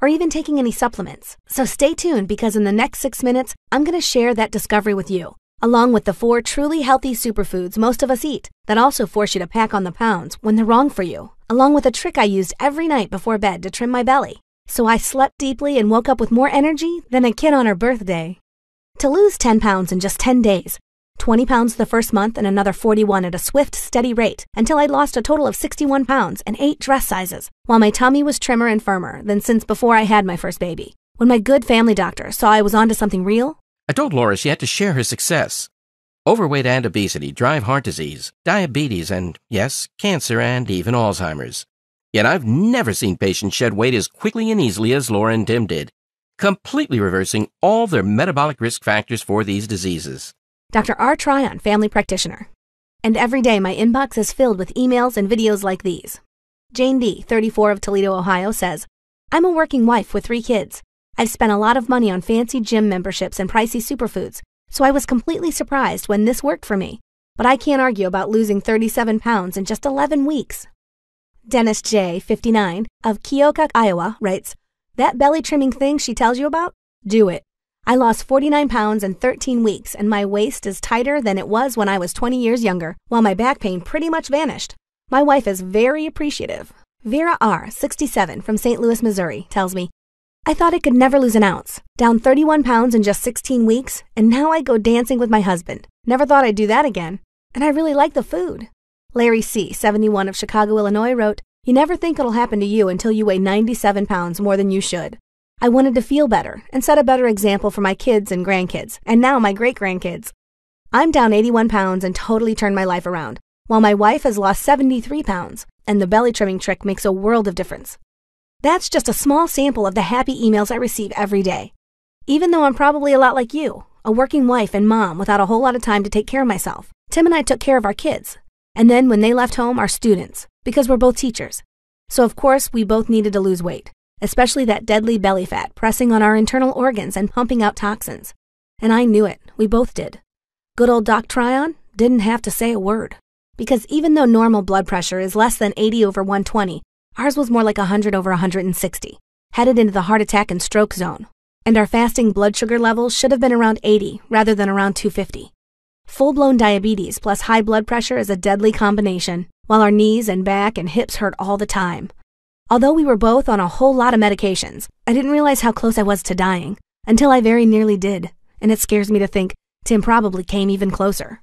or even taking any supplements. So stay tuned because in the next 6 minutes, I'm going to share that discovery with you, along with the 4 truly healthy superfoods most of us eat that also force you to pack on the pounds when they're wrong for you, along with a trick I used every night before bed to trim my belly. So I slept deeply and woke up with more energy than a kid on her birthday. To lose 10 pounds in just 10 days, 20 pounds the first month and another 41 at a swift, steady rate until I'd lost a total of 61 pounds and 8 dress sizes, while my tummy was trimmer and firmer than since before I had my first baby. When my good family doctor saw I was onto something real, I told Laura she had to share her success. Overweight and obesity drive heart disease, diabetes, and, yes, cancer and even Alzheimer's. Yet I've never seen patients shed weight as quickly and easily as Laura and Tim did, completely reversing all their metabolic risk factors for these diseases. Dr. R. Tryon, family practitioner. And every day my inbox is filled with emails and videos like these. Jane D., 34 of Toledo, Ohio, says, I'm a working wife with 3 kids. I've spent a lot of money on fancy gym memberships and pricey superfoods, so I was completely surprised when this worked for me. But I can't argue about losing 37 pounds in just 11 weeks. Dennis J., 59, of Keokuk, Iowa, writes, That belly trimming thing she tells you about? Do it. I lost 49 pounds in 13 weeks, and my waist is tighter than it was when I was 20 years younger, while my back pain pretty much vanished. My wife is very appreciative. Vera R., 67, from St. Louis, Missouri, tells me, I thought I could never lose an ounce. Down 31 pounds in just 16 weeks, and now I go dancing with my husband. Never thought I'd do that again. And I really like the food. Larry C., 71, of Chicago, Illinois, wrote, You never think it'll happen to you until you weigh 97 pounds more than you should. I wanted to feel better and set a better example for my kids and grandkids, and now my great-grandkids. I'm down 81 pounds and totally turned my life around, while my wife has lost 73 pounds, and the belly trimming trick makes a world of difference. That's just a small sample of the happy emails I receive every day. Even though I'm probably a lot like you, a working wife and mom without a whole lot of time to take care of myself, Tim and I took care of our kids, and then when they left home, our students, because we're both teachers. So of course, we both needed to lose weight, especially that deadly belly fat pressing on our internal organs and pumping out toxins. And I knew it. We both did. Good old Doc Tryon didn't have to say a word. Because even though normal blood pressure is less than 80/120, ours was more like 100/160, headed into the heart attack and stroke zone. And our fasting blood sugar levels should have been around 80 rather than around 250. Full-blown diabetes plus high blood pressure is a deadly combination, while our knees and back and hips hurt all the time. Although we were both on a whole lot of medications, I didn't realize how close I was to dying, until I very nearly did, and it scares me to think Tim probably came even closer.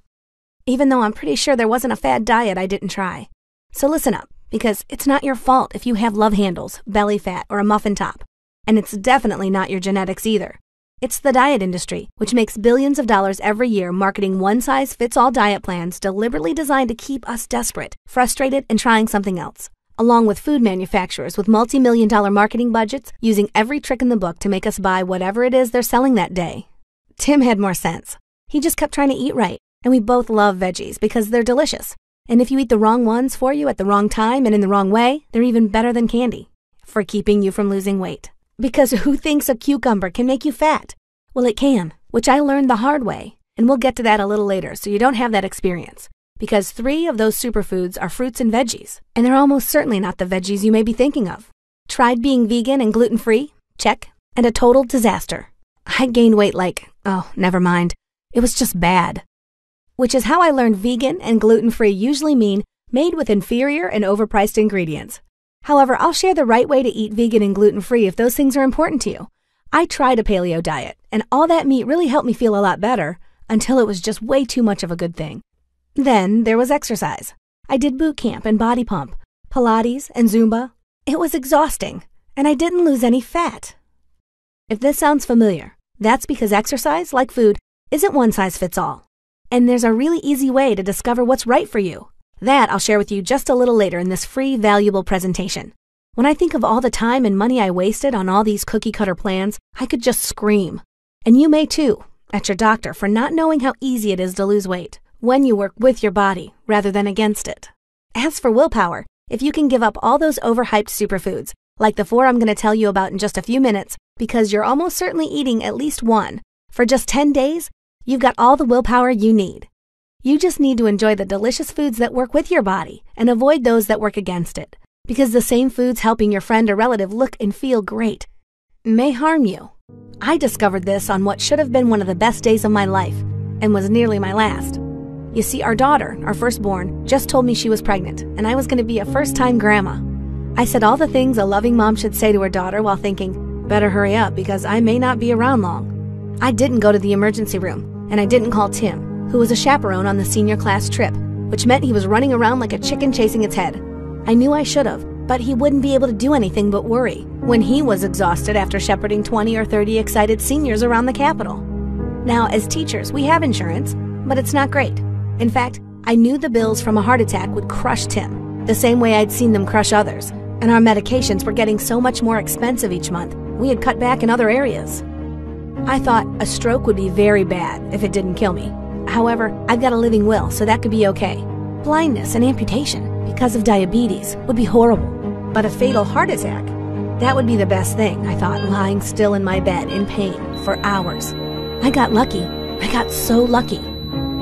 Even though I'm pretty sure there wasn't a fad diet I didn't try. So listen up, because it's not your fault if you have love handles, belly fat, or a muffin top. And it's definitely not your genetics either. It's the diet industry, which makes billions of dollars every year marketing one-size-fits-all diet plans deliberately designed to keep us desperate, frustrated, and trying something else. Along with food manufacturers with multi-million-dollar marketing budgets using every trick in the book to make us buy whatever it is they're selling that day. Tim had more sense. He just kept trying to eat right, and we both love veggies because they're delicious. And if you eat the wrong ones for you at the wrong time and in the wrong way, they're even better than candy for keeping you from losing weight. Because who thinks a cucumber can make you fat? Well, it can, which I learned the hard way, and we'll get to that a little later so you don't have that experience. Because 3 of those superfoods are fruits and veggies, and they're almost certainly not the veggies you may be thinking of. Tried being vegan and gluten-free? Check. And a total disaster. I gained weight never mind. It was just bad. Which is how I learned vegan and gluten-free usually mean made with inferior and overpriced ingredients. However, I'll share the right way to eat vegan and gluten-free if those things are important to you. I tried a paleo diet, and all that meat really helped me feel a lot better until it was just way too much of a good thing. Then there was exercise. I did boot camp and body pump, Pilates and Zumba. It was exhausting, and I didn't lose any fat. If this sounds familiar, that's because exercise, like food, isn't one size fits all. And there's a really easy way to discover what's right for you. That I'll share with you just a little later in this free, valuable presentation. When I think of all the time and money I wasted on all these cookie-cutter plans, I could just scream. And you may too, at your doctor, for not knowing how easy it is to lose weight when you work with your body rather than against it. As for willpower, if you can give up all those overhyped superfoods, like the 4 I'm going to tell you about in just a few minutes, because you're almost certainly eating at least one, for just 10 days, you've got all the willpower you need. You just need to enjoy the delicious foods that work with your body and avoid those that work against it, because the same foods helping your friend or relative look and feel great may harm you. I discovered this on what should have been one of the best days of my life, and was nearly my last. You see, our daughter, our firstborn, just told me she was pregnant, and I was going to be a first-time grandma. I said all the things a loving mom should say to her daughter while thinking, better hurry up because I may not be around long. I didn't go to the emergency room, and I didn't call Tim, who was a chaperone on the senior class trip, which meant he was running around like a chicken chasing its head. I knew I should have, but he wouldn't be able to do anything but worry when he was exhausted after shepherding 20 or 30 excited seniors around the Capitol. Now, as teachers, we have insurance, but it's not great. In fact, I knew the bills from a heart attack would crush Tim, the same way I'd seen them crush others, and our medications were getting so much more expensive each month, we had cut back in other areas. I thought a stroke would be very bad if it didn't kill me. However, I've got a living will, so that could be okay. Blindness and amputation because of diabetes would be horrible, but a fatal heart attack, that would be the best thing, I thought, lying still in my bed in pain for hours. I got lucky. I got so lucky.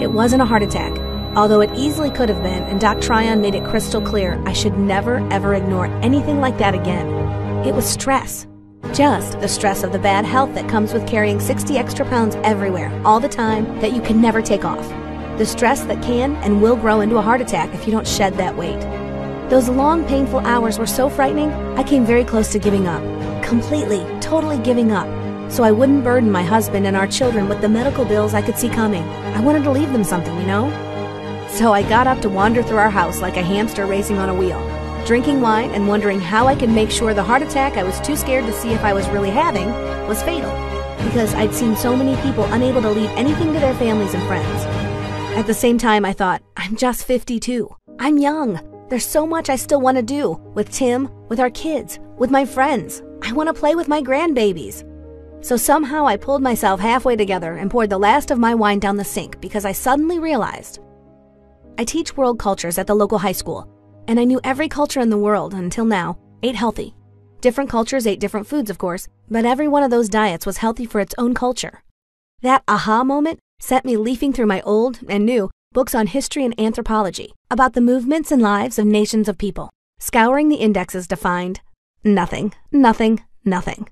It wasn't a heart attack, although it easily could have been, and Doc Tryon made it crystal clear I should never ever ignore anything like that again. It was stress. Just the stress of the bad health that comes with carrying 60 extra pounds everywhere, all the time, that you can never take off. The stress that can and will grow into a heart attack if you don't shed that weight. Those long, painful hours were so frightening, I came very close to giving up. Completely, totally giving up. So I wouldn't burden my husband and our children with the medical bills I could see coming. I wanted to leave them something, you know? So I got up to wander through our house like a hamster racing on a wheel, drinking wine and wondering how I could make sure the heart attack I was too scared to see if I was really having was fatal, because I'd seen so many people unable to leave anything to their families and friends. At the same time, I thought, I'm just 52. I'm young. There's so much I still want to do, with Tim, with our kids, with my friends. I want to play with my grandbabies. So somehow I pulled myself halfway together and poured the last of my wine down the sink because I suddenly realized I teach world cultures at the local high school, and I knew every culture in the world, until now, ate healthy. Different cultures ate different foods, of course, but every one of those diets was healthy for its own culture. That aha moment sent me leafing through my old and new books on history and anthropology about the movements and lives of nations of people, scouring the indexes to find nothing, nothing, nothing.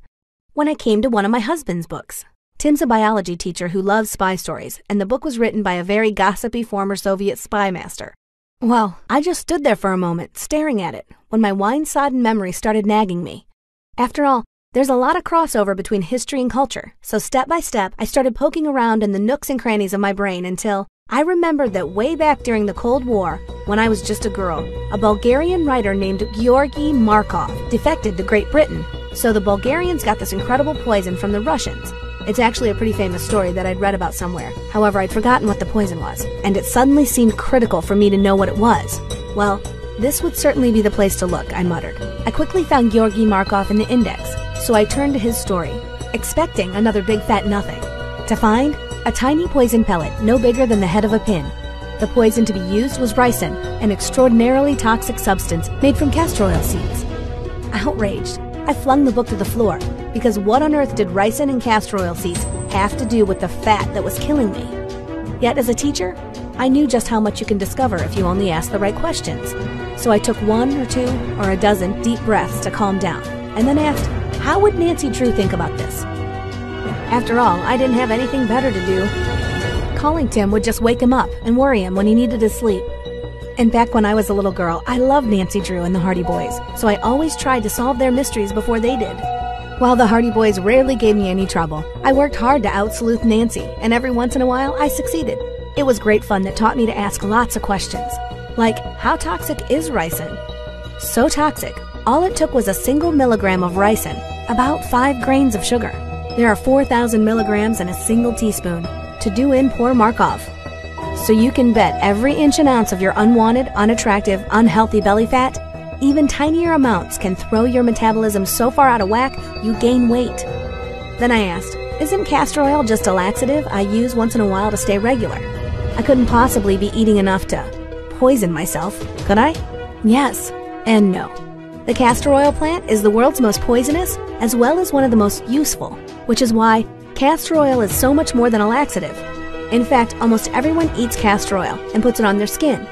When I came to one of my husband's books. Tim's a biology teacher who loves spy stories, and the book was written by a very gossipy former Soviet spy master. Well, I just stood there for a moment, staring at it, when my wine-sodden memory started nagging me. After all, there's a lot of crossover between history and culture, so step by step, I started poking around in the nooks and crannies of my brain until I remembered that way back during the Cold War, when I was just a girl, a Bulgarian writer named Georgy Markov defected to Great Britain. So the Bulgarians got this incredible poison from the Russians. It's actually a pretty famous story that I'd read about somewhere. However, I'd forgotten what the poison was, and it suddenly seemed critical for me to know what it was. Well, this would certainly be the place to look, I muttered. I quickly found Georgy Markov in the index, so I turned to his story, expecting another big fat nothing. To find a tiny poison pellet no bigger than the head of a pin. The poison to be used was ricin, an extraordinarily toxic substance made from castor oil seeds. Outraged, I flung the book to the floor, because what on earth did ricin and castor oil seeds have to do with the fat that was killing me? Yet as a teacher, I knew just how much you can discover if you only ask the right questions. So I took 1 or 2 or a dozen deep breaths to calm down, and then asked, how would Nancy Drew think about this? After all, I didn't have anything better to do. Calling Tim would just wake him up and worry him when he needed his sleep. And back when I was a little girl, I loved Nancy Drew and the Hardy Boys, so I always tried to solve their mysteries before they did. While the Hardy Boys rarely gave me any trouble, I worked hard to out-sleuth Nancy, and every once in a while, I succeeded. It was great fun that taught me to ask lots of questions, like, how toxic is ricin? So toxic, all it took was a single milligram of ricin, about 5 grains of sugar. There are 4,000 milligrams in a single teaspoon, to do in poor Markov. So you can bet every inch and ounce of your unwanted, unattractive, unhealthy belly fat, even tinier amounts can throw your metabolism so far out of whack, you gain weight. Then I asked, isn't castor oil just a laxative I use once in a while to stay regular? I couldn't possibly be eating enough to poison myself, could I? Yes and no. The castor oil plant is the world's most poisonous, as well as one of the most useful, which is why castor oil is so much more than a laxative. In fact, almost everyone eats castor oil and puts it on their skin.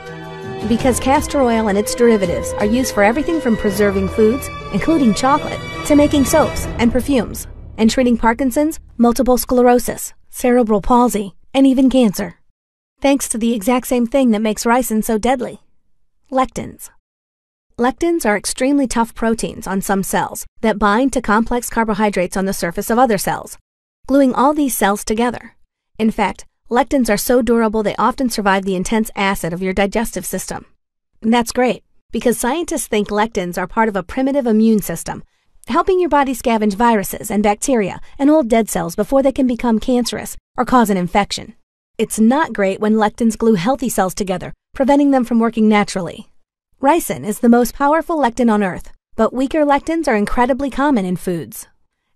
Because castor oil and its derivatives are used for everything from preserving foods, including chocolate, to making soaps and perfumes. and treating Parkinson's, multiple sclerosis, cerebral palsy, and even cancer. Thanks to the exact same thing that makes ricin so deadly: lectins. Lectins are extremely tough proteins on some cells that bind to complex carbohydrates on the surface of other cells, gluing all these cells together. In fact, lectins are so durable they often survive the intense acid of your digestive system. And that's great, because scientists think lectins are part of a primitive immune system, helping your body scavenge viruses and bacteria and old dead cells before they can become cancerous or cause an infection. It's not great when lectins glue healthy cells together, preventing them from working naturally. Ricin is the most powerful lectin on Earth, but weaker lectins are incredibly common in foods.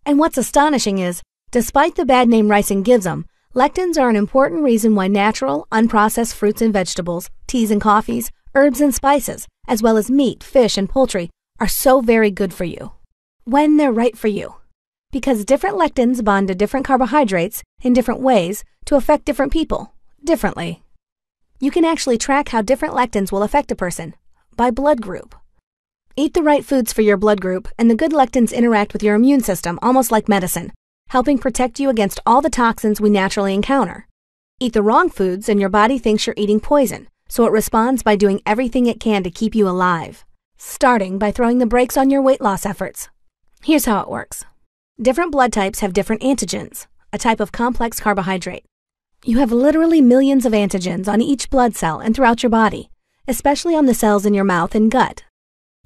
And what's astonishing is, despite the bad name ricin gives them, lectins are an important reason why natural, unprocessed fruits and vegetables, teas and coffees, herbs and spices, as well as meat, fish, and poultry are so very good for you. When they're right for you. Because different lectins bond to different carbohydrates in different ways to affect different people differently. You can actually track how different lectins will affect a person by blood group. Eat the right foods for your blood group, and the good lectins interact with your immune system almost like medicine, helping protect you against all the toxins we naturally encounter. Eat the wrong foods, and your body thinks you're eating poison, so it responds by doing everything it can to keep you alive, starting by throwing the brakes on your weight loss efforts. Here's how it works. Different blood types have different antigens, a type of complex carbohydrate. You have literally millions of antigens on each blood cell and throughout your body, especially on the cells in your mouth and gut.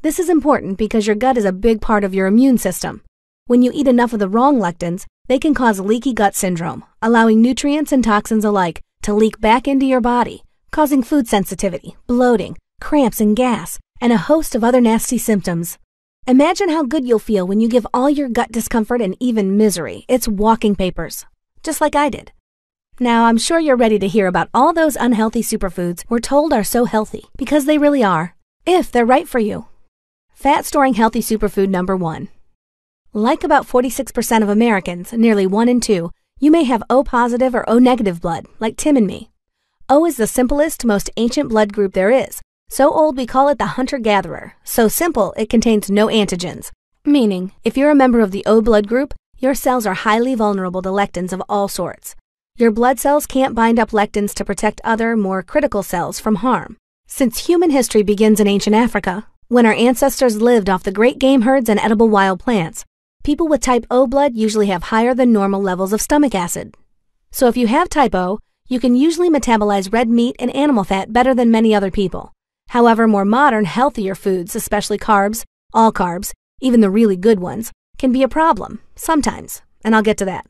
This is important because your gut is a big part of your immune system. When you eat enough of the wrong lectins, they can cause leaky gut syndrome, allowing nutrients and toxins alike to leak back into your body, causing food sensitivity, bloating, cramps and gas, and a host of other nasty symptoms. Imagine how good you'll feel when you give all your gut discomfort and even misery its walking papers, just like I did. Now, I'm sure you're ready to hear about all those unhealthy superfoods we're told are so healthy, because they really are, if they're right for you. Fat-storing healthy superfood number 1. Like about 46% of Americans, nearly 1 in 2, you may have O-positive or O-negative blood, like Tim and me. O is the simplest, most ancient blood group there is. So old we call it the hunter-gatherer. So simple, it contains no antigens. Meaning, if you're a member of the O blood group, your cells are highly vulnerable to lectins of all sorts. Your blood cells can't bind up lectins to protect other, more critical cells from harm. Since human history begins in ancient Africa, when our ancestors lived off the great game herds and edible wild plants, people with type O blood usually have higher than normal levels of stomach acid. So if you have type O, you can usually metabolize red meat and animal fat better than many other people. However, more modern, healthier foods, especially carbs, all carbs, even the really good ones, can be a problem, sometimes, and I'll get to that.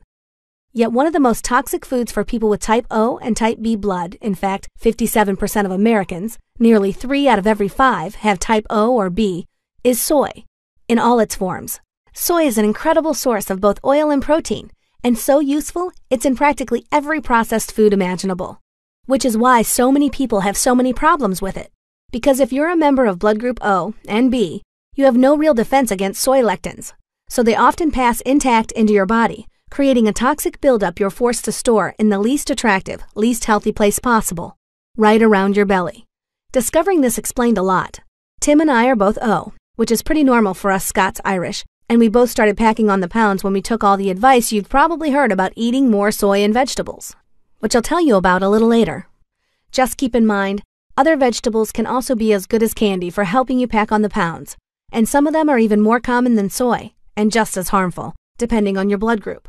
Yet one of the most toxic foods for people with type O and type B blood, in fact, 57% of Americans, nearly 3 out of every 5 have type O or B, is soy, in all its forms. Soy is an incredible source of both oil and protein, and so useful, it's in practically every processed food imaginable. Which is why so many people have so many problems with it. Because if you're a member of blood group O and B, you have no real defense against soy lectins, so they often pass intact into your body, creating a toxic buildup you're forced to store in the least attractive, least healthy place possible, right around your belly. Discovering this explained a lot. Tim and I are both O, which is pretty normal for us Scots-Irish, and we both started packing on the pounds when we took all the advice you've probably heard about eating more soy and vegetables, which I'll tell you about a little later. Just keep in mind, other vegetables can also be as good as candy for helping you pack on the pounds, and some of them are even more common than soy, and just as harmful, depending on your blood group.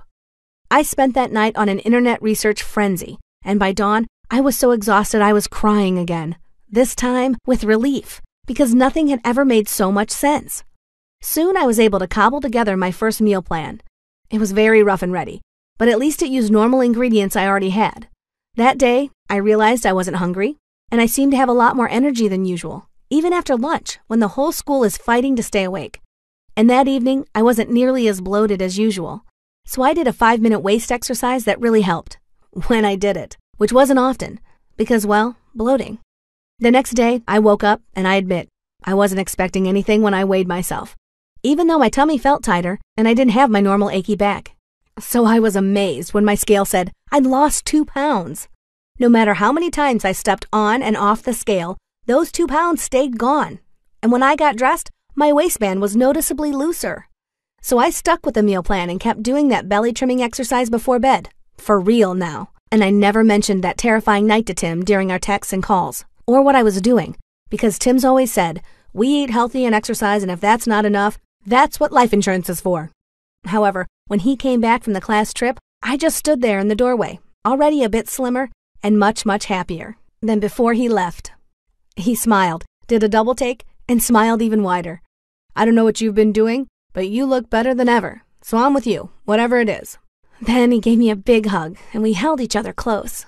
I spent that night on an internet research frenzy, and by dawn, I was so exhausted I was crying again, this time with relief, because nothing had ever made so much sense. Soon I was able to cobble together my first meal plan. It was very rough and ready, but at least it used normal ingredients I already had. That day, I realized I wasn't hungry, and I seemed to have a lot more energy than usual, even after lunch, when the whole school is fighting to stay awake. And that evening, I wasn't nearly as bloated as usual. So I did a 5-minute waist exercise that really helped, when I did it, which wasn't often, because, well, bloating. The next day, I woke up, and I admit, I wasn't expecting anything when I weighed myself, even though my tummy felt tighter and I didn't have my normal achy back. So I was amazed when my scale said I'd lost 2 pounds. No matter how many times I stepped on and off the scale, those 2 pounds stayed gone. And when I got dressed, my waistband was noticeably looser. So I stuck with the meal plan and kept doing that belly trimming exercise before bed. For real now. And I never mentioned that terrifying night to Tim during our texts and calls, or what I was doing, because Tim's always said, we eat healthy and exercise, and if that's not enough, that's what life insurance is for. However, when he came back from the class trip, I just stood there in the doorway, already a bit slimmer and much, much happier than before he left. He smiled, did a double take, and smiled even wider. I don't know what you've been doing, but you look better than ever, so I'm with you, whatever it is. Then he gave me a big hug, and we held each other close.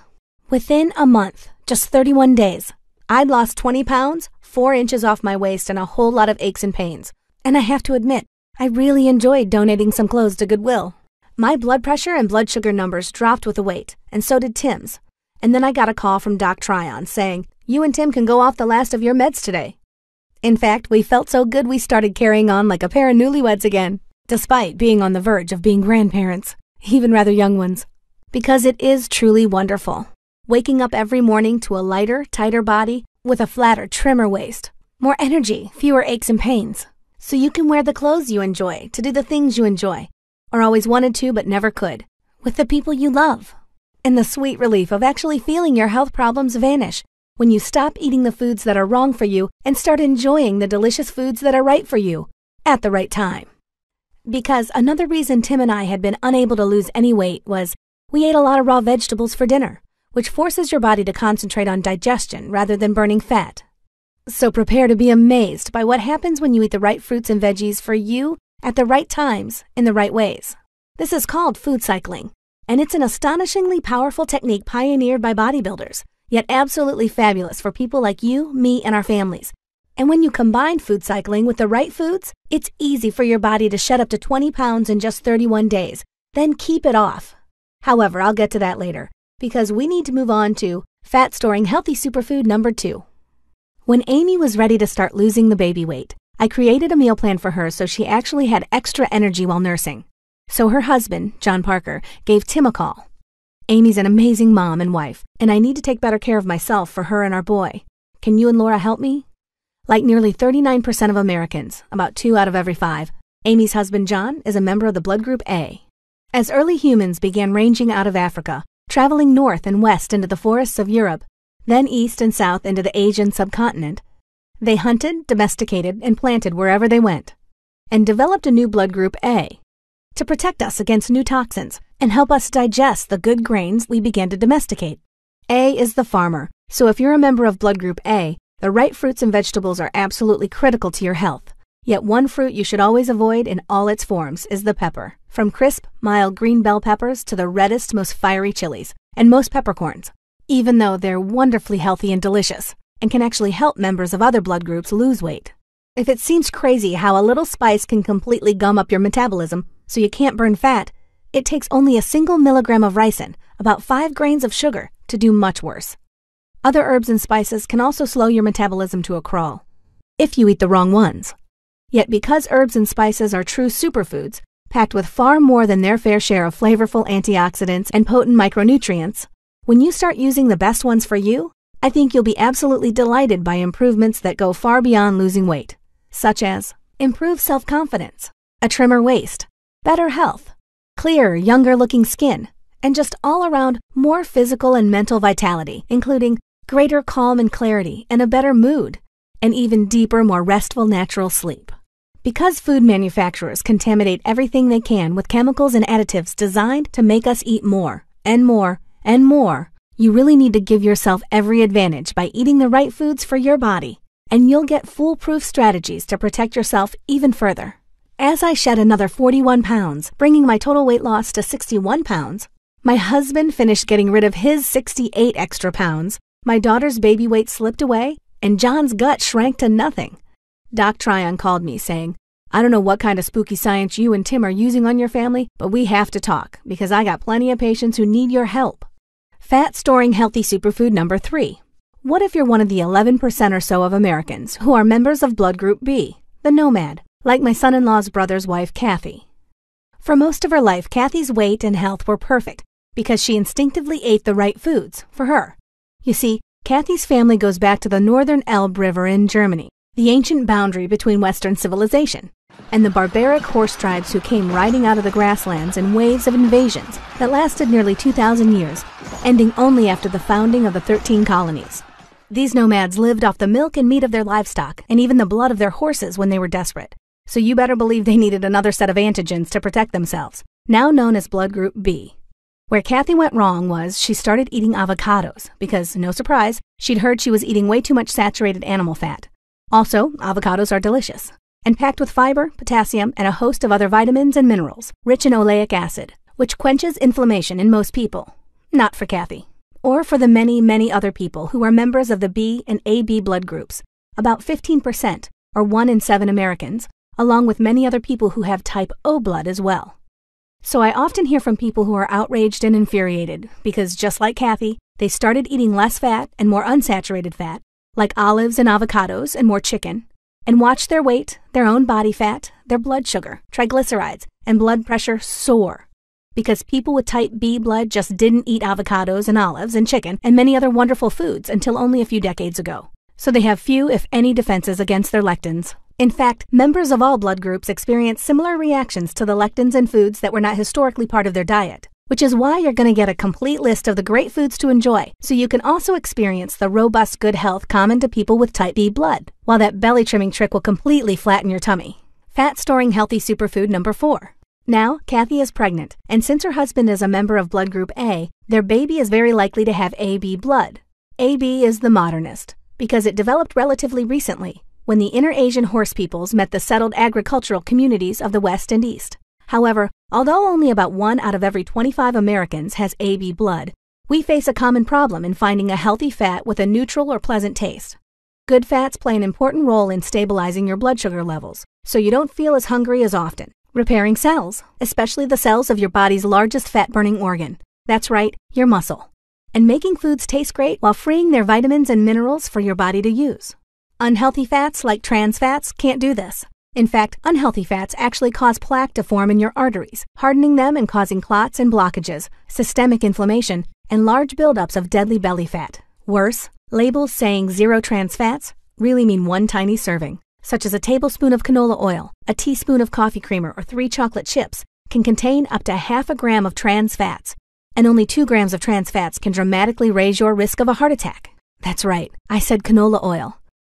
Within a month, just 31 days, I'd lost 20 pounds, 4 inches off my waist, and a whole lot of aches and pains. And I have to admit, I really enjoyed donating some clothes to Goodwill. My blood pressure and blood sugar numbers dropped with the weight, and so did Tim's. And then I got a call from Doc Tryon saying, you and Tim can go off the last of your meds today. In fact, we felt so good we started carrying on like a pair of newlyweds again, despite being on the verge of being grandparents. Even rather young ones. Because it is truly wonderful. Waking up every morning to a lighter, tighter body with a flatter, trimmer waist. More energy, fewer aches and pains. So you can wear the clothes you enjoy, to do the things you enjoy, or always wanted to but never could, with the people you love. And the sweet relief of actually feeling your health problems vanish when you stop eating the foods that are wrong for you and start enjoying the delicious foods that are right for you at the right time. Because another reason Tim and I had been unable to lose any weight was we ate a lot of raw vegetables for dinner, which forces your body to concentrate on digestion rather than burning fat. So prepare to be amazed by what happens when you eat the right fruits and veggies for you at the right times in the right ways. This is called food cycling, and it's an astonishingly powerful technique pioneered by bodybuilders, yet absolutely fabulous for people like you, me, and our families. And when you combine food cycling with the right foods, it's easy for your body to shed up to 20 pounds in just 31 days, then keep it off. However, I'll get to that later, because we need to move on to fat-storing healthy superfood number 2. When Amy was ready to start losing the baby weight, I created a meal plan for her so she actually had extra energy while nursing. So her husband, John Parker, gave Tim a call. Amy's an amazing mom and wife, and I need to take better care of myself for her and our boy. Can you and Laura help me? Like nearly 39% of Americans, about 2 out of every 5, Amy's husband John is a member of the blood group A. As early humans began ranging out of Africa, traveling north and west into the forests of Europe, then east and south into the Asian subcontinent, they hunted, domesticated, and planted wherever they went, and developed a new blood group A to protect us against new toxins and help us digest the good grains we began to domesticate. A is the farmer, so if you're a member of blood group A, the right fruits and vegetables are absolutely critical to your health. Yet one fruit you should always avoid in all its forms is the pepper. From crisp, mild green bell peppers to the reddest, most fiery chilies, and most peppercorns, even though they're wonderfully healthy and delicious, and can actually help members of other blood groups lose weight. If it seems crazy how a little spice can completely gum up your metabolism so you can't burn fat, it takes only a single milligram of ricin, about 5 grains of sugar, to do much worse. Other herbs and spices can also slow your metabolism to a crawl, if you eat the wrong ones. Yet because herbs and spices are true superfoods, packed with far more than their fair share of flavorful antioxidants and potent micronutrients, when you start using the best ones for you, I think you'll be absolutely delighted by improvements that go far beyond losing weight, such as improved self-confidence, a trimmer waist, better health, clearer, younger-looking skin, and just all-around more physical and mental vitality, including greater calm and clarity and a better mood, and even deeper, more restful natural sleep. Because food manufacturers contaminate everything they can with chemicals and additives designed to make us eat more, and more, and more, you really need to give yourself every advantage by eating the right foods for your body, and you'll get foolproof strategies to protect yourself even further. As I shed another 41 pounds, bringing my total weight loss to 61 pounds, my husband finished getting rid of his 68 extra pounds, my daughter's baby weight slipped away, and John's gut shrank to nothing. Doc Tryon called me saying, I don't know what kind of spooky science you and Tim are using on your family, but we have to talk because I got plenty of patients who need your help. Fat-storing healthy superfood number 3. What if you're one of the 11% or so of Americans who are members of blood group B, the nomad, like my son-in-law's brother's wife, Kathy? For most of her life, Kathy's weight and health were perfect because she instinctively ate the right foods for her. You see, Kathy's family goes back to the northern Elbe River in Germany, the ancient boundary between Western civilization. and the barbaric horse tribes who came riding out of the grasslands in waves of invasions that lasted nearly 2,000 years, ending only after the founding of the 13 colonies. These nomads lived off the milk and meat of their livestock and even the blood of their horses when they were desperate. So you better believe they needed another set of antigens to protect themselves, now known as blood group B. Where Kathy went wrong was she started eating avocados because, no surprise, she'd heard she was eating way too much saturated animal fat. Also, avocados are delicious and packed with fiber, potassium, and a host of other vitamins and minerals, rich in oleic acid, which quenches inflammation in most people. Not for Kathy. Or for the many, many other people who are members of the B and AB blood groups, about 15%, or 1 in 7 Americans, along with many other people who have type O blood as well. So I often hear from people who are outraged and infuriated because, just like Kathy, they started eating less fat and more unsaturated fat, like olives and avocados and more chicken, and watched their weight, their own body fat, their blood sugar, triglycerides, and blood pressure soar. Because people with type B blood just didn't eat avocados and olives and chicken and many other wonderful foods until only a few decades ago. So they have few, if any, defenses against their lectins. In fact, members of all blood groups experience similar reactions to the lectins in foods that were not historically part of their diet, which is why you're going to get a complete list of the great foods to enjoy, so you can also experience the robust good health common to people with type B blood, while that belly trimming trick will completely flatten your tummy. Fat-storing healthy superfood number 4. Now, Kathy is pregnant, and since her husband is a member of blood group A, their baby is very likely to have AB blood. AB is the modernist, because it developed relatively recently, when the inter-Asian horse peoples met the settled agricultural communities of the West and East. However, although only about 1 out of every 25 Americans has AB blood, we face a common problem in finding a healthy fat with a neutral or pleasant taste. Good fats play an important role in stabilizing your blood sugar levels, so you don't feel as hungry as often. Repairing cells, especially the cells of your body's largest fat-burning organ. That's right, your muscle. And making foods taste great while freeing their vitamins and minerals for your body to use. Unhealthy fats like trans fats can't do this. In fact, unhealthy fats actually cause plaque to form in your arteries, hardening them and causing clots and blockages, systemic inflammation, and large buildups of deadly belly fat. Worse, labels saying 0 trans fats really mean 1 tiny serving, such as a tablespoon of canola oil, a teaspoon of coffee creamer, or 3 chocolate chips, can contain up to half a gram of trans fats, and only 2 grams of trans fats can dramatically raise your risk of a heart attack. That's right, I said canola oil.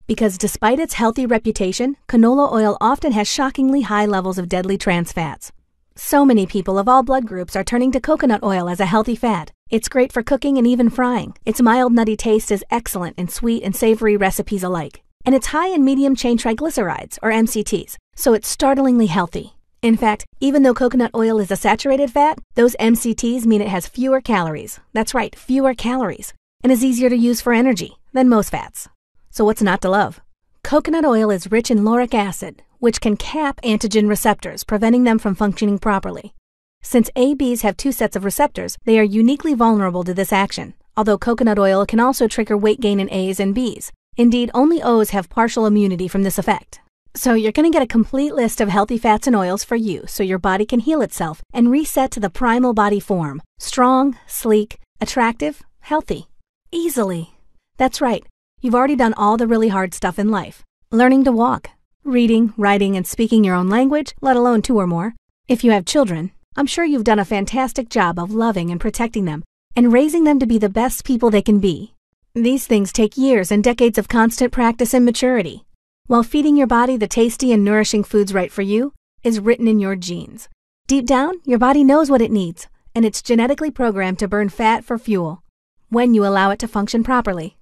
Because despite its healthy reputation, canola oil often has shockingly high levels of deadly trans fats. So many people of all blood groups are turning to coconut oil as a healthy fat. It's great for cooking and even frying. Its mild nutty taste is excellent in sweet and savory recipes alike. And it's high in medium-chain triglycerides, or MCTs, so it's startlingly healthy. In fact, even though coconut oil is a saturated fat, those MCTs mean it has fewer calories. That's right, fewer calories, and is easier to use for energy than most fats. So what's not to love? Coconut oil is rich in lauric acid, which can cap antigen receptors, preventing them from functioning properly. Since ABs have 2 sets of receptors, they are uniquely vulnerable to this action, although coconut oil can also trigger weight gain in A's and B's. Indeed, only O's have partial immunity from this effect. So you're going to get a complete list of healthy fats and oils for you so your body can heal itself and reset to the primal body form. Strong, sleek, attractive, healthy. Easily. That's right. You've already done all the really hard stuff in life. Learning to walk, reading, writing, and speaking your own language, let alone 2 or more. If you have children, I'm sure you've done a fantastic job of loving and protecting them and raising them to be the best people they can be. These things take years and decades of constant practice and maturity, while feeding your body the tasty and nourishing foods right for you is written in your genes. Deep down, your body knows what it needs, and it's genetically programmed to burn fat for fuel when you allow it to function properly.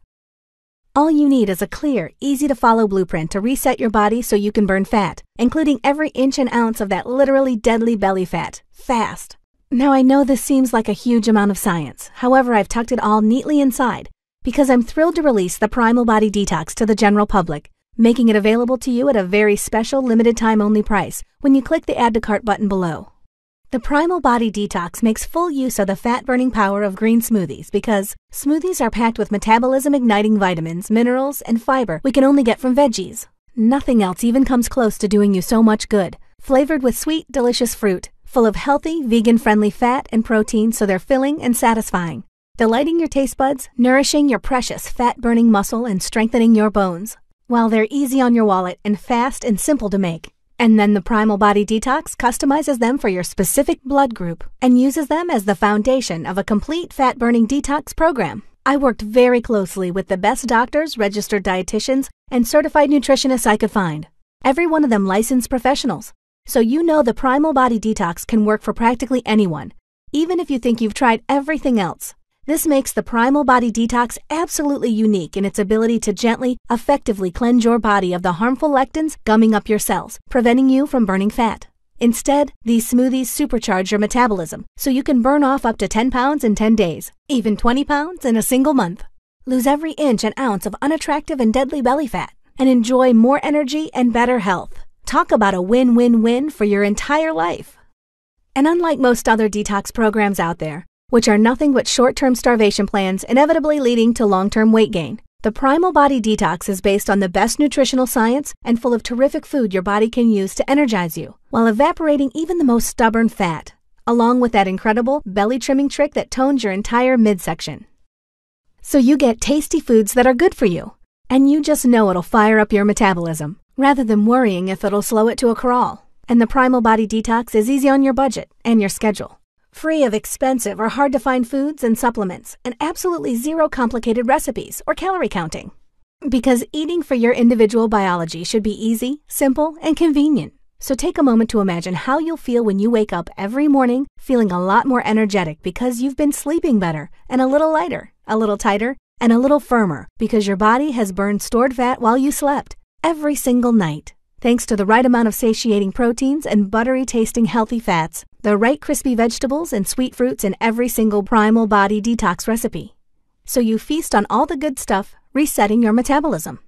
All you need is a clear, easy-to-follow blueprint to reset your body so you can burn fat, including every inch and ounce of that literally deadly belly fat, fast. Now I know this seems like a huge amount of science, however I've tucked it all neatly inside, because I'm thrilled to release the Primal Body Detox to the general public, making it available to you at a very special limited-time-only price when you click the Add to Cart button below. The Primal Body Detox makes full use of the fat-burning power of green smoothies because smoothies are packed with metabolism-igniting vitamins, minerals, and fiber we can only get from veggies. Nothing else even comes close to doing you so much good. Flavored with sweet, delicious fruit, full of healthy, vegan-friendly fat and protein so they're filling and satisfying. Delighting your taste buds, nourishing your precious fat-burning muscle, and strengthening your bones. While they're easy on your wallet and fast and simple to make. And then the Primal Body Detox customizes them for your specific blood group and uses them as the foundation of a complete fat-burning detox program. I worked very closely with the best doctors, registered dietitians, and certified nutritionists I could find. Every one of them licensed professionals. So you know the Primal Body Detox can work for practically anyone, even if you think you've tried everything else. This makes the Primal Body Detox absolutely unique in its ability to gently, effectively cleanse your body of the harmful lectins gumming up your cells, preventing you from burning fat. Instead, these smoothies supercharge your metabolism, so you can burn off up to 10 pounds in 10 days, even 20 pounds in a single month. Lose every inch and ounce of unattractive and deadly belly fat, and enjoy more energy and better health. Talk about a win-win-win for your entire life. And unlike most other detox programs out there, which are nothing but short-term starvation plans inevitably leading to long-term weight gain, the Primal Body Detox is based on the best nutritional science and full of terrific food your body can use to energize you, while evaporating even the most stubborn fat, along with that incredible belly-trimming trick that tones your entire midsection. So you get tasty foods that are good for you, and you just know it'll fire up your metabolism, rather than worrying if it'll slow it to a crawl. And the Primal Body Detox is easy on your budget and your schedule. Free of expensive or hard-to-find foods and supplements, and absolutely zero complicated recipes or calorie counting. Because eating for your individual biology should be easy, simple, and convenient. So take a moment to imagine how you'll feel when you wake up every morning feeling a lot more energetic because you've been sleeping better, and a little lighter, a little tighter, and a little firmer because your body has burned stored fat while you slept every single night. Thanks to the right amount of satiating proteins and buttery-tasting healthy fats, the right crispy vegetables and sweet fruits in every single Primal Body Detox recipe. So you feast on all the good stuff, resetting your metabolism.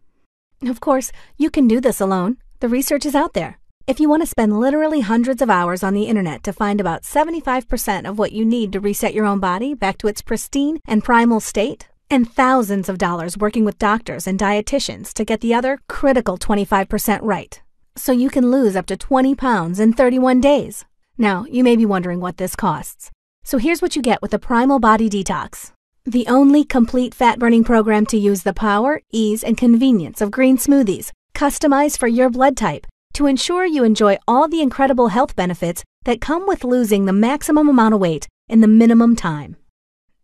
Of course, you can do this alone. The research is out there. If you want to spend literally hundreds of hours on the internet to find about 75% of what you need to reset your own body back to its pristine and primal state, and thousands of dollars working with doctors and dietitians to get the other critical 25% right, so you can lose up to 20 pounds in 31 days. Now, you may be wondering what this costs. So here's what you get with the Primal Body Detox. The only complete fat-burning program to use the power, ease, and convenience of green smoothies, customized for your blood type, to ensure you enjoy all the incredible health benefits that come with losing the maximum amount of weight in the minimum time.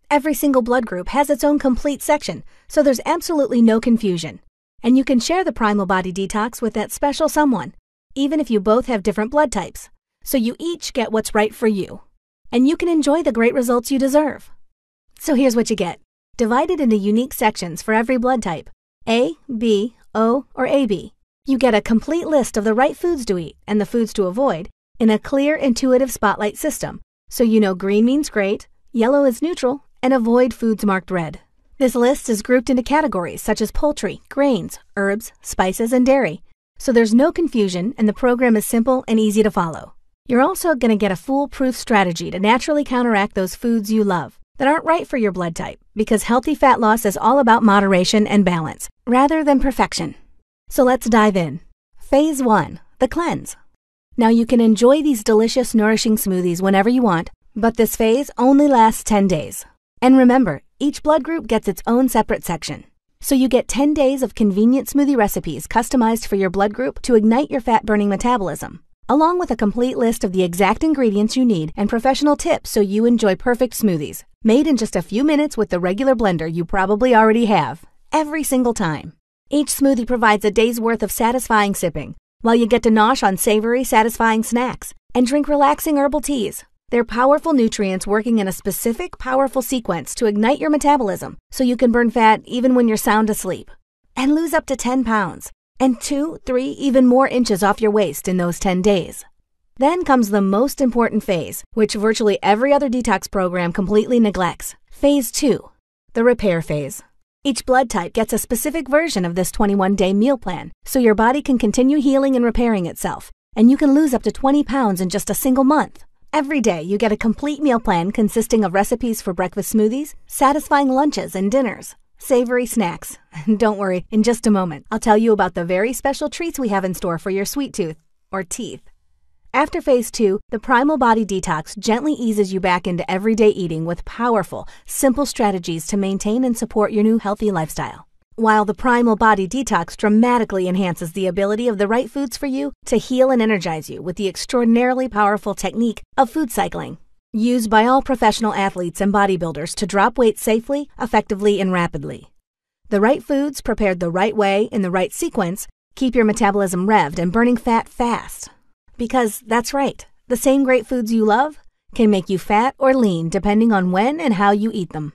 Every single blood group has its own complete section, so there's absolutely no confusion. And you can share the Primal Body Detox with that special someone, even if you both have different blood types. So you each get what's right for you, and you can enjoy the great results you deserve. So here's what you get. Divided into unique sections for every blood type, A, B, O, or AB. You get a complete list of the right foods to eat and the foods to avoid in a clear, intuitive spotlight system, so you know green means great, yellow is neutral, and avoid foods marked red. This list is grouped into categories such as poultry, grains, herbs, spices, and dairy, so there's no confusion and the program is simple and easy to follow. You're also going to get a foolproof strategy to naturally counteract those foods you love that aren't right for your blood type, because healthy fat loss is all about moderation and balance, rather than perfection. So let's dive in. Phase 1, the cleanse. Now you can enjoy these delicious, nourishing smoothies whenever you want, but this phase only lasts 10 days. And remember, each blood group gets its own separate section. So you get 10 days of convenient smoothie recipes customized for your blood group to ignite your fat-burning metabolism, along with a complete list of the exact ingredients you need and professional tips so you enjoy perfect smoothies, made in just a few minutes with the regular blender you probably already have, every single time. Each smoothie provides a day's worth of satisfying sipping, while you get to nosh on savory, satisfying snacks and drink relaxing herbal teas. They're powerful nutrients working in a specific, powerful sequence to ignite your metabolism so you can burn fat even when you're sound asleep. And lose up to 10 pounds and 2, 3, even more inches off your waist in those 10 days. Then comes the most important phase, which virtually every other detox program completely neglects. Phase 2, the repair phase. Each blood type gets a specific version of this 21-day meal plan so your body can continue healing and repairing itself, and you can lose up to 20 pounds in just a single month. Every day, you get a complete meal plan consisting of recipes for breakfast smoothies, satisfying lunches and dinners, savory snacks. Don't worry, in just a moment, I'll tell you about the very special treats we have in store for your sweet tooth, or teeth. After Phase 2, the Primal Body Detox gently eases you back into everyday eating with powerful, simple strategies to maintain and support your new healthy lifestyle. while the Primal Body Detox dramatically enhances the ability of the right foods for you to heal and energize you with the extraordinarily powerful technique of food cycling, used by all professional athletes and bodybuilders to drop weight safely, effectively, and rapidly. The right foods prepared the right way in the right sequence keep your metabolism revved and burning fat fast. Because that's right, the same great foods you love can make you fat or lean depending on when and how you eat them.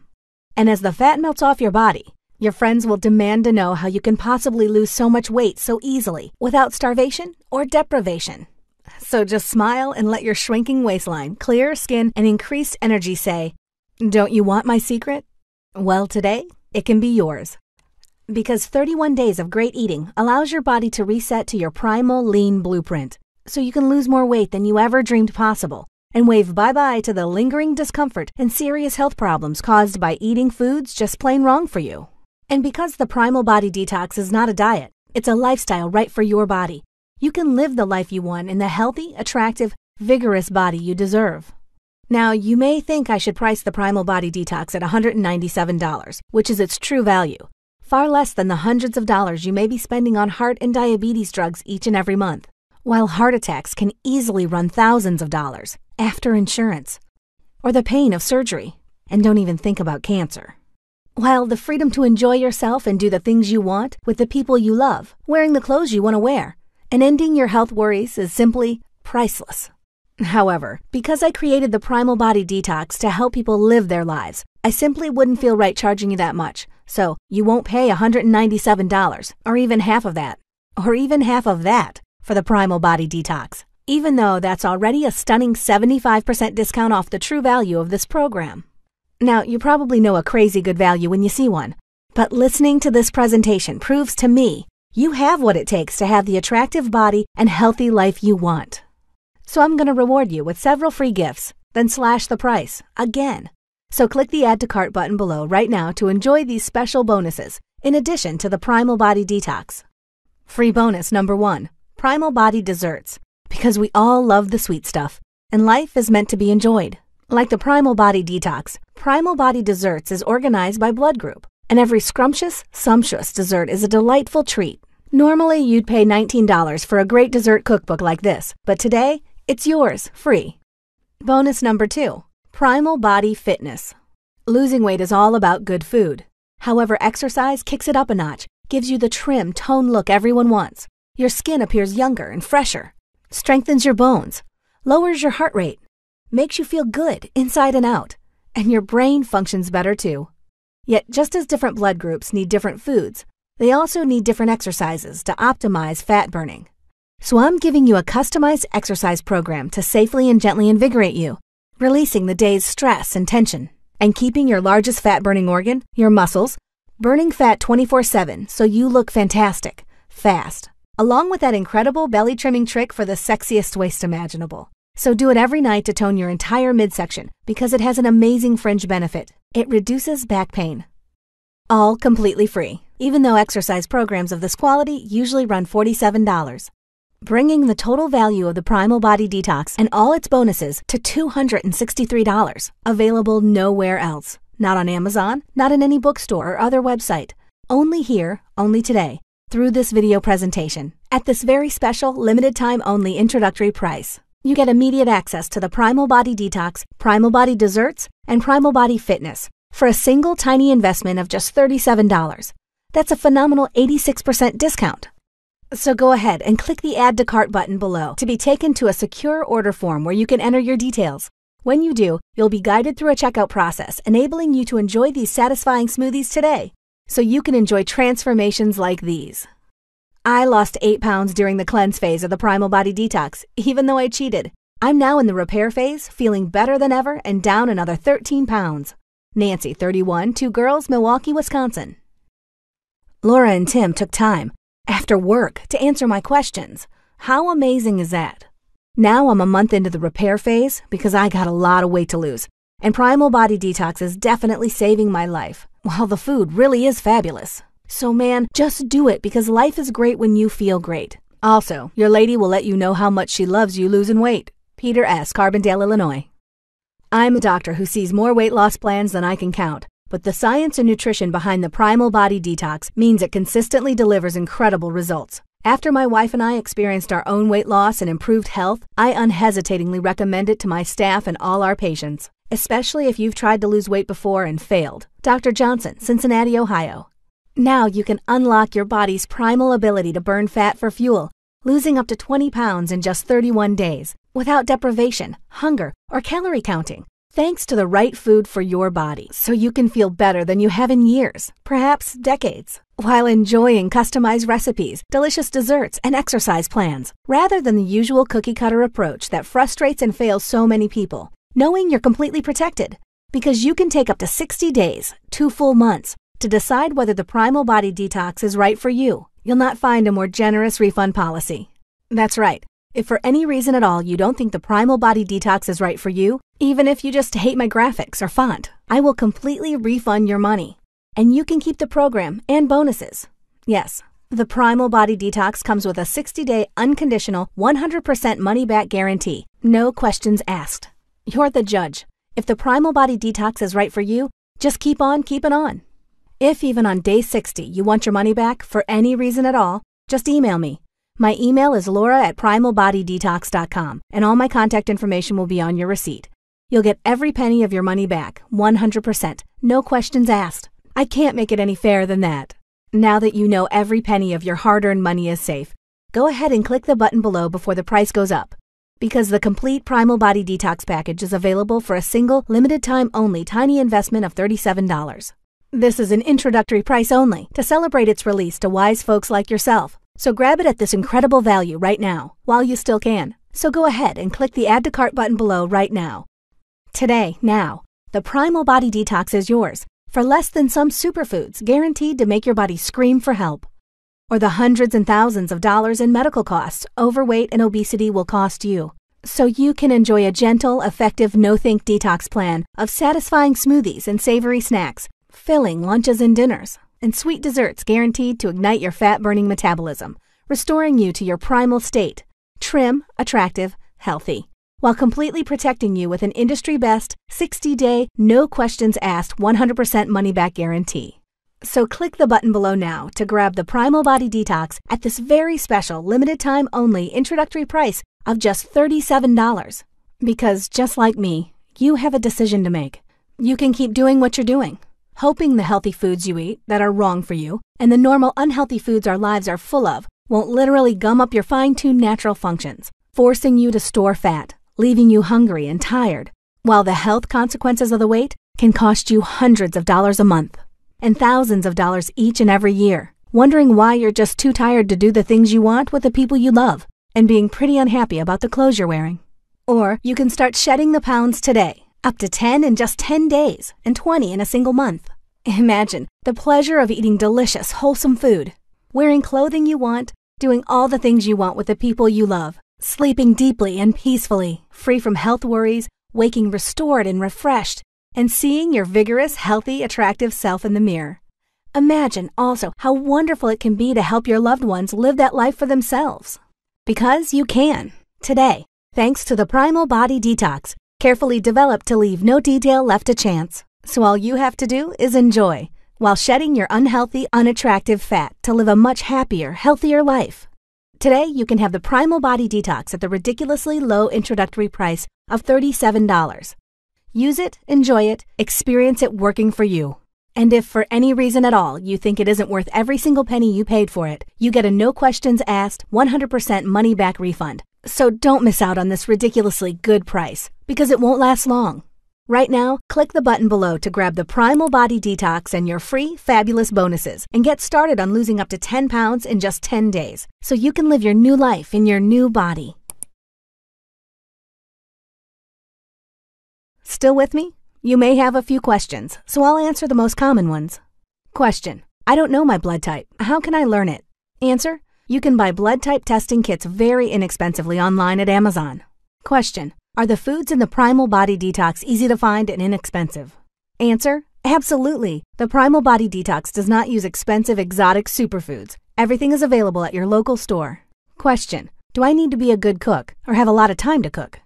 And as the fat melts off your body, your friends will demand to know how you can possibly lose so much weight so easily without starvation or deprivation. So just smile and let your shrinking waistline, clear skin, and increased energy say, "Don't you want my secret?" Well, today, it can be yours. Because 31 days of great eating allows your body to reset to your primal lean blueprint, so you can lose more weight than you ever dreamed possible and wave bye-bye to the lingering discomfort and serious health problems caused by eating foods just plain wrong for you. And because the Primal Body Detox is not a diet, it's a lifestyle right for your body. You can live the life you want in the healthy, attractive, vigorous body you deserve. Now, you may think I should price the Primal Body Detox at $197, which is its true value, far less than the hundreds of dollars you may be spending on heart and diabetes drugs each and every month, while heart attacks can easily run thousands of dollars after insurance, or the pain of surgery, and don't even think about cancer. While the freedom to enjoy yourself and do the things you want with the people you love, wearing the clothes you want to wear, and ending your health worries is simply priceless. However, because I created the Primal Body Detox to help people live their lives, I simply wouldn't feel right charging you that much. So you won't pay $197, or even half of that, for the Primal Body Detox, even though that's already a stunning 75% discount off the true value of this program. Now, you probably know a crazy good value when you see one, but listening to this presentation proves to me you have what it takes to have the attractive body and healthy life you want. So I'm going to reward you with several free gifts, then slash the price again. So click the Add to Cart button below right now to enjoy these special bonuses, in addition to the Primal Body Detox. Free bonus number 1, Primal Body Desserts, because we all love the sweet stuff, and life is meant to be enjoyed. Like the Primal Body Detox, Primal Body Desserts is organized by blood group, and every scrumptious, sumptuous dessert is a delightful treat. Normally, you'd pay $19 for a great dessert cookbook like this, but today, it's yours, free. Bonus number 2, Primal Body Fitness. Losing weight is all about good food. However, exercise kicks it up a notch, gives you the trim, toned look everyone wants. Your skin appears younger and fresher, strengthens your bones, lowers your heart rate, makes you feel good inside and out, and your brain functions better too. Yet, just as different blood groups need different foods, they also need different exercises to optimize fat burning. So I'm giving you a customized exercise program to safely and gently invigorate you, releasing the day's stress and tension, and keeping your largest fat-burning organ, your muscles, burning fat 24/7 so you look fantastic, fast, along with that incredible belly-trimming trick for the sexiest waist imaginable. So do it every night to tone your entire midsection because it has an amazing fringe benefit. It reduces back pain. All completely free, even though exercise programs of this quality usually run $47. Bringing the total value of the Primal Body Detox and all its bonuses to $263, available nowhere else. Not on Amazon, not in any bookstore or other website. Only here, only today, through this video presentation, at this very special, limited time only introductory price. You get immediate access to the Primal Body Detox, Primal Body Desserts, and Primal Body Fitness for a single tiny investment of just $37. That's a phenomenal 86% discount. So go ahead and click the Add to Cart button below to be taken to a secure order form where you can enter your details. When you do, you'll be guided through a checkout process, enabling you to enjoy these satisfying smoothies today, so you can enjoy transformations like these. I lost 8 pounds during the cleanse phase of the Primal Body Detox, even though I cheated. I'm now in the repair phase, feeling better than ever and down another 13 pounds. Nancy, 31, 2 girls, Milwaukee, Wisconsin. Laura and Tim took time after work to answer my questions. How amazing is that? Now I'm a month into the repair phase because I got a lot of weight to lose, and Primal Body Detox is definitely saving my life, while the food really is fabulous. So man, just do it because life is great when you feel great. Also, your lady will let you know how much she loves you losing weight. Peter S., Carbondale, Illinois. I'm a doctor who sees more weight loss plans than I can count, but the science and nutrition behind the Primal Body Detox means it consistently delivers incredible results. After my wife and I experienced our own weight loss and improved health, I unhesitatingly recommend it to my staff and all our patients, especially if you've tried to lose weight before and failed. Dr. Johnson, Cincinnati, Ohio. Now you can unlock your body's primal ability to burn fat for fuel, losing up to 20 pounds in just 31 days, without deprivation, hunger, or calorie counting, thanks to the right food for your body, so you can feel better than you have in years, perhaps decades, while enjoying customized recipes, delicious desserts, and exercise plans, rather than the usual cookie-cutter approach that frustrates and fails so many people. Knowing you're completely protected, because you can take up to 60 days, 2 full months, to decide whether the Primal Body Detox is right for you. You'll not find a more generous refund policy. That's right. If for any reason at all you don't think the Primal Body Detox is right for you, even if you just hate my graphics or font, I will completely refund your money. And you can keep the program and bonuses. Yes, the Primal Body Detox comes with a 60-day unconditional 100% money-back guarantee. No questions asked. You're the judge. If the Primal Body Detox is right for you, just keep on keeping on. If even on day 60 you want your money back for any reason at all, just email me. My email is laura@primalbodydetox.com, and all my contact information will be on your receipt. You'll get every penny of your money back, 100%, no questions asked. I can't make it any fairer than that. Now that you know every penny of your hard-earned money is safe, go ahead and click the button below before the price goes up, because the complete Primal Body Detox package is available for a single, limited-time-only tiny investment of $37. This is an introductory price only to celebrate its release to wise folks like yourself. So grab it at this incredible value right now, while you still can. So go ahead and click the Add to Cart button below right now. Today, now, the Primal Body Detox is yours for less than some superfoods guaranteed to make your body scream for help, or the hundreds and thousands of dollars in medical costs overweight and obesity will cost you. So you can enjoy a gentle, effective, no-think detox plan of satisfying smoothies and savory snacks, filling lunches and dinners, and sweet desserts guaranteed to ignite your fat-burning metabolism, restoring you to your primal state, trim, attractive, healthy, while completely protecting you with an industry-best 60-day, no-questions-asked 100% money-back guarantee. So click the button below now to grab the Primal Body Detox at this very special, limited-time-only introductory price of just $37. Because just like me, you have a decision to make. You can keep doing what you're doing, hoping the healthy foods you eat that are wrong for you and the normal unhealthy foods our lives are full of won't literally gum up your fine-tuned natural functions, forcing you to store fat, leaving you hungry and tired, while the health consequences of the weight can cost you hundreds of dollars a month and thousands of dollars each and every year, wondering why you're just too tired to do the things you want with the people you love and being pretty unhappy about the clothes you're wearing. Or you can start shedding the pounds today, up to 10 in just 10 days and 20 in a single month. Imagine the pleasure of eating delicious, wholesome food, wearing clothing you want, doing all the things you want with the people you love, sleeping deeply and peacefully, free from health worries, waking restored and refreshed, and seeing your vigorous, healthy, attractive self in the mirror. Imagine also how wonderful it can be to help your loved ones live that life for themselves. Because you can, today, thanks to the Primal Body Detox, carefully developed to leave no detail left to chance. So all you have to do is enjoy, while shedding your unhealthy, unattractive fat to live a much happier, healthier life. Today, you can have the Primal Body Detox at the ridiculously low introductory price of $37. Use it, enjoy it, experience it working for you. And if for any reason at all you think it isn't worth every single penny you paid for it, you get a no questions asked 100% money back refund. So don't miss out on this ridiculously good price, because it won't last long. Right now, click the button below to grab the Primal Body Detox and your free, fabulous bonuses, and get started on losing up to 10 pounds in just 10 days, so you can live your new life in your new body. Still with me? You may have a few questions, so I'll answer the most common ones. Question: I don't know my blood type. How can I learn it? Answer: you can buy blood type testing kits very inexpensively online at Amazon. Question: are the foods in the Primal Body Detox easy to find and inexpensive? Answer: absolutely. The Primal Body Detox does not use expensive exotic superfoods. Everything is available at your local store. Question: do I need to be a good cook or have a lot of time to cook?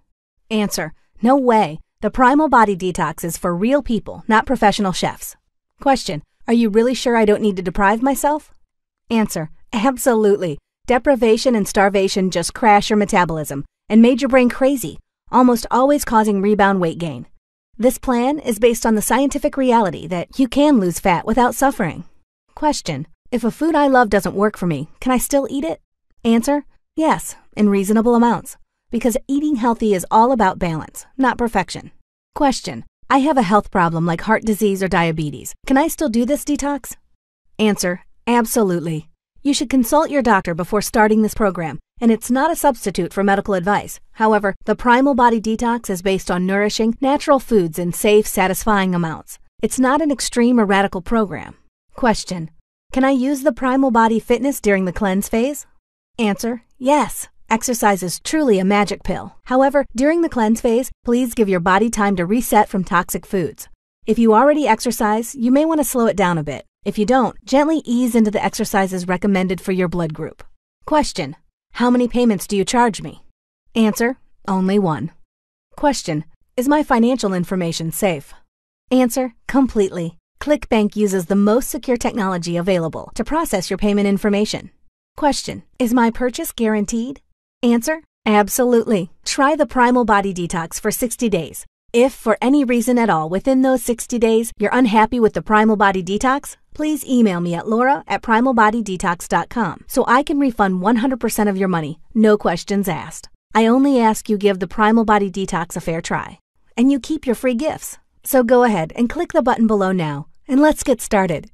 Answer: no way. The Primal Body Detox is for real people, not professional chefs. Question: Are you really sure I don't need to deprive myself? Answer: Absolutely. Deprivation and starvation just crash your metabolism and made your brain crazy, almost always causing rebound weight gain. This plan is based on the scientific reality that you can lose fat without suffering. Question: If a food I love doesn't work for me, can I still eat it? Answer: Yes, in reasonable amounts, because eating healthy is all about balance, not perfection. Question: I have a health problem like heart disease or diabetes. Can I still do this detox? Answer: Absolutely. You should consult your doctor before starting this program, and it's not a substitute for medical advice. However, the Primal Body Detox is based on nourishing, natural foods in safe, satisfying amounts. It's not an extreme or radical program. Question: Can I use the Primal Body Fitness during the cleanse phase? Answer: Yes. Exercise is truly a magic pill. However, during the cleanse phase, please give your body time to reset from toxic foods. If you already exercise, you may want to slow it down a bit. If you don't, gently ease into the exercises recommended for your blood group. Question: How many payments do you charge me? Answer: Only one. Question: Is my financial information safe? Answer: Completely. ClickBank uses the most secure technology available to process your payment information. Question: Is my purchase guaranteed? Answer: Absolutely. Try the Primal Body Detox for 60 days. If, for any reason at all, within those 60 days, you're unhappy with the Primal Body Detox, please email me at laura@primalbodydetox.com so I can refund 100% of your money, no questions asked. I only ask you give the Primal Body Detox a fair try. And you keep your free gifts. So go ahead and click the button below now, and let's get started.